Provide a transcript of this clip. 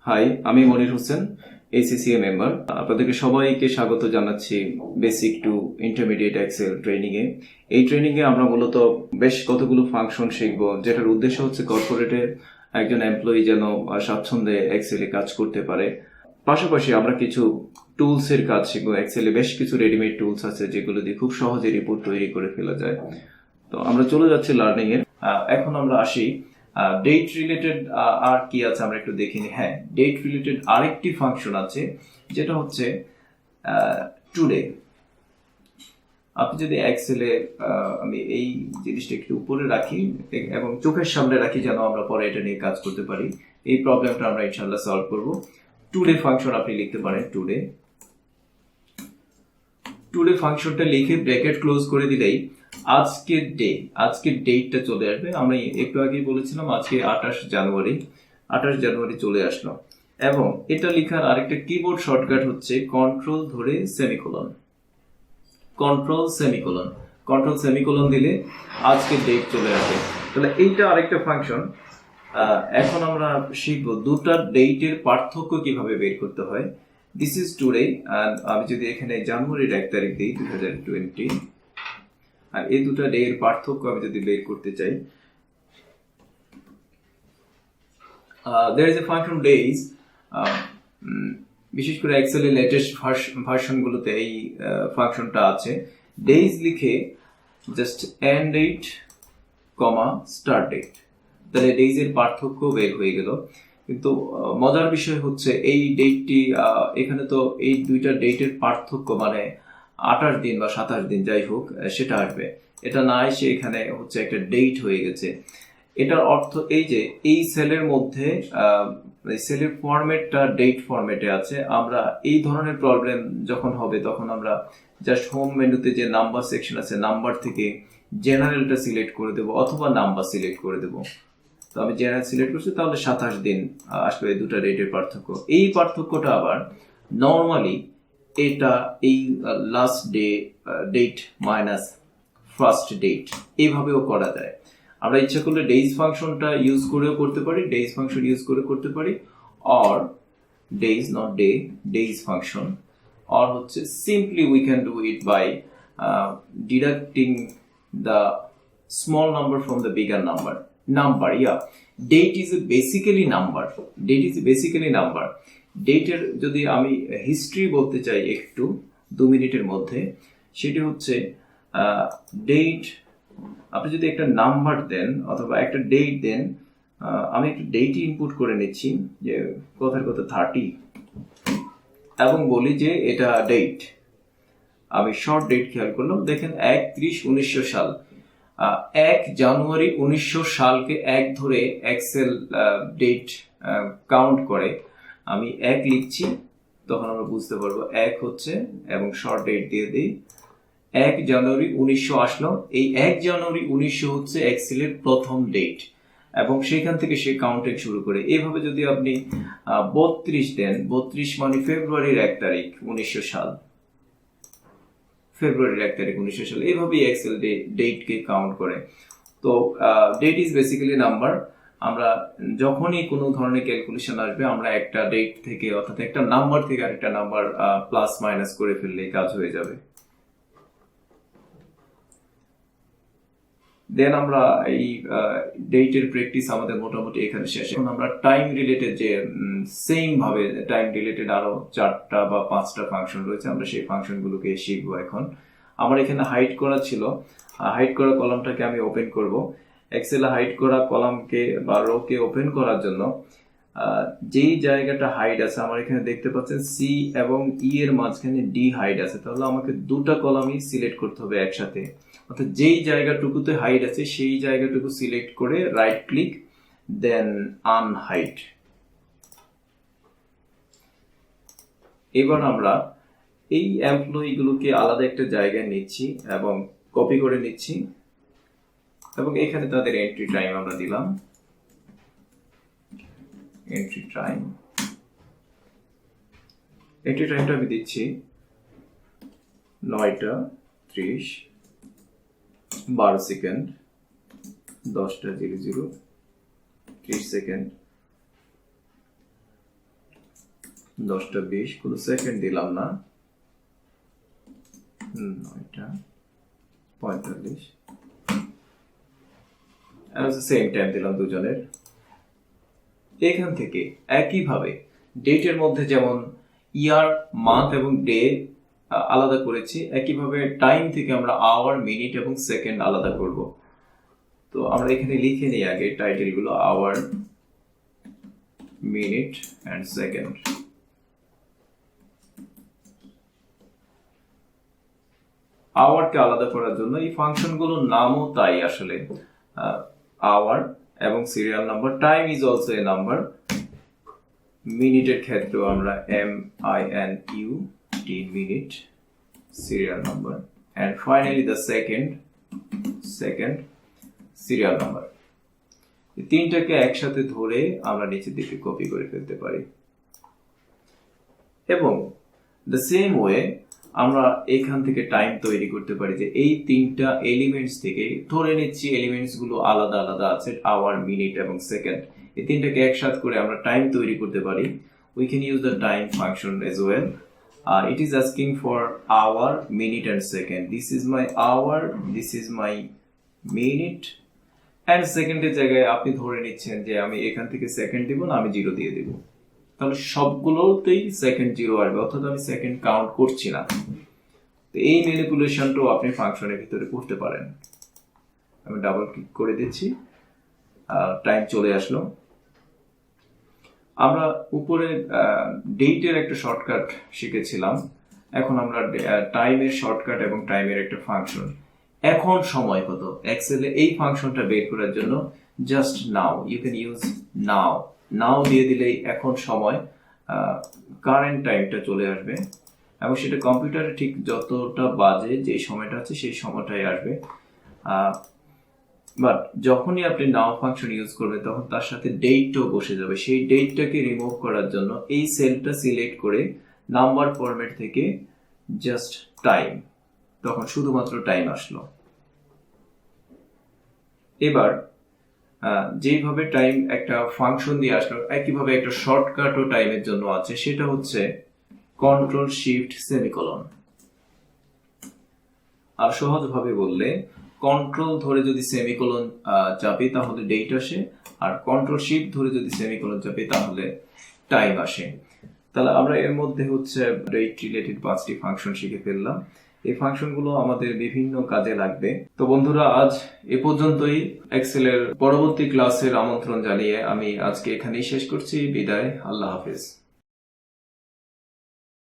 High, আমি Monir Hossain, ACCA member. আপনাদেরকে সবাইকে স্বাগত জানাচ্ছি basic to intermediate excel training এ। এই ট্রেনিং এ আমরা মূলত বেশ কতগুলো ফাংশন শিখবো, যেটার উদ্দেশ্য হচ্ছে কর্পোরেটে একজন এমপ্লয়ি যেন স্বাচ্ছন্দ্যে এক্সেলে কাজ করতে পারে। পাশাপাশি আমরা কিছু টুলস এর কাজ শিখবো। এক্সেলে বেশ কিছু রেডিমেড টুলস আছে যেগুলো দিয়ে খুব সহজে রিপোর্ট তৈরি করে ফেলা যায়। তো আমরা চলে যাচ্ছি লার্নিং এর। এখন আমরা আসি ডেট রিলেটেড আর কি আছে আমরা একটু দেখিনি। হ্যাঁ, ডেট রিলেটেড আরেকটি ফাংশন আছে, যেটা হচ্ছে টুডে। আপনি যদি এক্সেলে আমি এই জিনিসটা একটু উপরে রাখি এবং চোখের সামনে রাখি, যেন আমরা পরে এটা নিয়ে কাজ করতে পারি। এই প্রবলেমটা আমরা ইনশাল্লাহ সলভ করব। টুডে ফাংশন আপনি লিখতে পারেন। টুডে ফাংশনটা লিখে ব্র্যাকেট ক্লোজ করে দিলেই আজকের ডেটটা চলে আসবে। আমরা একটু আগে বলেছিলাম আজকে 28 জানুয়ারি চলে আসলো। এবং এটা লেখার আরেকটা কিবোর্ড শর্টকাট হচ্ছে কন্ট্রোল ধরে সেমিকোলন। কন্ট্রোল সেমিকোলন দিলে আজকের ডেট চলে আসে। তাহলে এইটা আরেকটা ফাংশন। এখন আমরা শিখবো দুটা ডেটের পার্থক্য কিভাবে বের করতে হয়। দিস ইজ টুডে, আর আমি যদি এখানে জানুয়ারির 1 তারিখ দিই 2020, আর এই দুটা ডে এর পার্থক্য আমি যদি বের করতে চাই, there is a function days, বিশেষ করে এক্সেল এর লেটেস্ট ভার্সনগুলোতে এই ফাংশনটা আছে। ডেজ লিখে just and date comma start date, তাহলে ডেজ এর পার্থক্য বের হয়ে গেল। কিন্তু মজার বিষয় হচ্ছে এই ডেটটি এখানে তো এই দুইটা ডেটের পার্থক্য মানে 28 দিন বা 27 দিন যাই হোক সেটা আসবে, এটা না এসে এখানে হচ্ছে একটা ডেট হয়ে গেছে। এটার অর্থ এই যে এই সেলের মধ্যে সেলের ফরম্যাটটা ডেট ফরম্যাটে আছে। আমরা এই ধরনের প্রবলেম যখন হবে তখন আমরা জাস্ট হোম মেনুতে যে নাম্বার সেকশন আছে, নাম্বার থেকে জেনারেলটা সিলেক্ট করে দেবো অথবা নাম্বার সিলেক্ট করে দেবো। তো আমি জেনারেল সিলেক্ট করছি, তাহলে 27 দিন আসলে এই দুটা ডেটের পার্থক্য। এই পার্থক্যটা আবার নর্মালি এটা এই last date minus first date এইভাবেও করা যায়। আমরা ইচ্ছা করলে ডেজ ফাংশনটা ইউজ করেও করতে পারি, ডেজ ফাংশন ইউজ করে করতে পারি, or days not days function, or হচ্ছে simply we can do it by deducting the small number from the bigger number. Date is basically number. ডেটের যদি আমি হিস্ট্রি বলতে চাই একটু 2 মিনিটের মধ্যে, সেটি হচ্ছে ডেট। আপনি যদি একটা নাম্বার দেন অথবা একটা ডেট দেন, আমি একটা ডেট ইনপুট করে নিচ্ছি, যে কথার কথা 30, এবং বলি যে এটা ডেট। আমি শর্ট ডেট খেয়াল করলাম, দেখেন 1/30/1900 সাল। 1 জানুয়ারি 1900 সালকে 1 ধরে এক্সেল ডেট কাউন্ট করে। আমি 1 লিখছি, তখন আমরা বুঝতে পারবো 1 হচ্ছে, এবং শর্ট ডেট দিয়ে দিই 1 জানুয়ারি 1900 আসলো। এই 1 জানুয়ারি 1900 হচ্ছে এক্সেলের প্রথম ডেট, এবং সেখান থেকে সে কাউন্টিং শুরু করে। এইভাবে যদি আপনি 32 দেন, 32 মানে ফেব্রুয়ারির 1 তারিখ 1900 সাল, ফেব্রুয়ারির 1 তারিখ 1900 সাল, এইভাবেই এক্সেল ডেটকে কাউন্ট করে। তো ডেট ইজ বেসিক্যালি নাম্বার। আমরা যখনই কোনো ধরনের ক্যালকুলেশন আসবে, আমরা একটা ডেট থেকে অর্থাৎ একটা নাম্বার থেকে আরেকটা নাম্বার প্লাস মাইনাস করে ফেললে কাজ হয়ে যাবে। দেন আমরা এই ডেটের প্র্যাকটিস আমাদের মোটামুটি এখানে শেষ। এখন আমরা টাইম রিলেটেড যে সেম ভাবে টাইম রিলেটেড আরো 4টা বা 5টা ফাংশন রয়েছে, আমরা সেই ফাংশনগুলোকে শিখবো। এখন আমার এখানে হাইড করা ছিল, হাইড করা কলামটাকে আমি ওপেন করব। এক্সেলে হাইড করা কলামকে বা রোকে ওপেন করার জন্য যেই জায়গাটা হাইড আছে, আমার এখানে দেখতে পাচ্ছেন সি এবং ই এর মাঝখানে ডি হাইড আছে, তাহলে আমাকে দুটা কলামই সিলেক্ট করতে হবে একসাথে। অর্থাৎ যেই জায়গাটুকুতে হাইড আছে সেই জায়গাটুকু সিলেক্ট করে রাইট ক্লিক, দেন আনহাইড। এবার আমরা এই এমপ্লয়ি গুলোকে আলাদা একটা জায়গায় নিচ্ছি এবং কপি করে নিচ্ছি, এবং এখানে তাদের এন্ট্রি টাইম আমরা দিলাম। এন্ট্রি টাইমটা আমি দিচ্ছি 9:30, 12 সেকেন্ড, 10:00, 30 সেকেন্ড, 10টা 20 কোনো সেকেন্ড দিলাম না, 9টা 45 সেম টাইম দিলাম দুজনের। এখান থেকে একইভাবে ডেটের মধ্যে যেমন ইয়ার, মান্থ এবং ডে আলাদা করেছি, একইভাবে টাইম থেকে আমরা আওয়ার, মিনিট এবং সেকেন্ড আলাদা করব। তো আমরা এখানে লিখে নিই আগে টাইটেলগুলো, আওয়ার, মিনিট অ্যান্ড সেকেন্ড। আওয়ারকে আলাদা করার জন্য এই ফাংশনগুলোর নামও তাই আসলে, আওয়ার এবং serial number, time is also a number. মিনিটের ক্ষেত্রেও আমরা MINUT, minute, serial number, and finally the second serial number. এই তিনটাকে একসাথে ধরে আমরা নিচের দিকে কপি করে ফেলতে পারি। এবং দ্য সেম ওয়ে আমরা এখান থেকে টাইম তৈরি করতে পারি, যে এই তিনটা এলিমেন্টস থেকে ধরে নিচ্ছি এলিমেন্টস গুলো আলাদা আলাদা আছে, আওয়ার, মিনিট এবং সেকেন্ড, এই তিনটাকে একসাথে করে আমরা টাইম তৈরি করতে পারি। We can use the time function as well. It is asking for hour, minute and second. This is my hour, this is my minute and second এর জায়গায় আপনি ধরে নিচ্ছেন যে আমি এখান থেকে সেকেন্ড দিব না, আমি 0 দিয়ে দিব, তাহলে সবগুলোতেই সেকেন্ড 0 আসবে, অর্থাৎ আমি সেকেন্ড কাউন্ট করছি না। তো এই ম্যানিপুলেশনটাও আপনি ফাংশনের ভিতরে করতে পারেন। আমি ডাবল ক্লিক করে দিচ্ছি, টাইম চলে আসলো। আমরা উপরে ডেটের একটা শর্টকাট শিখেছিলাম, এখন আমরা টাইমের শর্টকাট এবং টাইমের একটা ফাংশন। এখন সময় কত, এক্সেলে এই ফাংশনটা বের করার জন্য just now, you can use now দিয়ে দিলেই এখন সময়, কারেন্ট টাইমটা চলে আসবে এবং সেটা কম্পিউটারে ঠিক যতটা বাজে যে সময়টা আছে সেই সময়টাই আসবে। বাট যখনই আপনি নাও ফাংশন ইউজ করবেন তখন তার সাথে ডেটটাও বসে যাবে। সেই ডেটটাকে রিমুভ করার জন্য এই সেলটা সিলেক্ট করে নাম্বার ফরম্যাট থেকে জাস্ট টাইম, তখন শুধুমাত্র টাইম আসলো। এবার যেইভাবে টাইম একটা ফাংশন দিয়ে আসলো, একইভাবে একটা শর্টকাটও টাইমের জন্য আছে, সেটা হচ্ছে কন্ট্রোল শিফট সেমিকোলন। আর সহজভাবে বললে, কন্ট্রোল ধরে যদি সেমিকোলন চাপি তাহলে ডেট আসে, আর কন্ট্রোল শিফট ধরে যদি সেমিকোলন চাপি তাহলে টাইম আসে। তাহলে আমরা এর মধ্যে হচ্ছে ডেট রিলেটেড 5টি ফাংশন শিখে ফেললাম। এই ফাংশনগুলো আমাদের বিভিন্ন কাজে লাগবে। তো বন্ধুরা, আজ এ পর্যন্তই। এক্সেলের পরবর্তী ক্লাসের আমন্ত্রণ জানিয়ে আমি আজকে এখানেই শেষ করছি। বিদায়, আল্লাহ হাফেজ।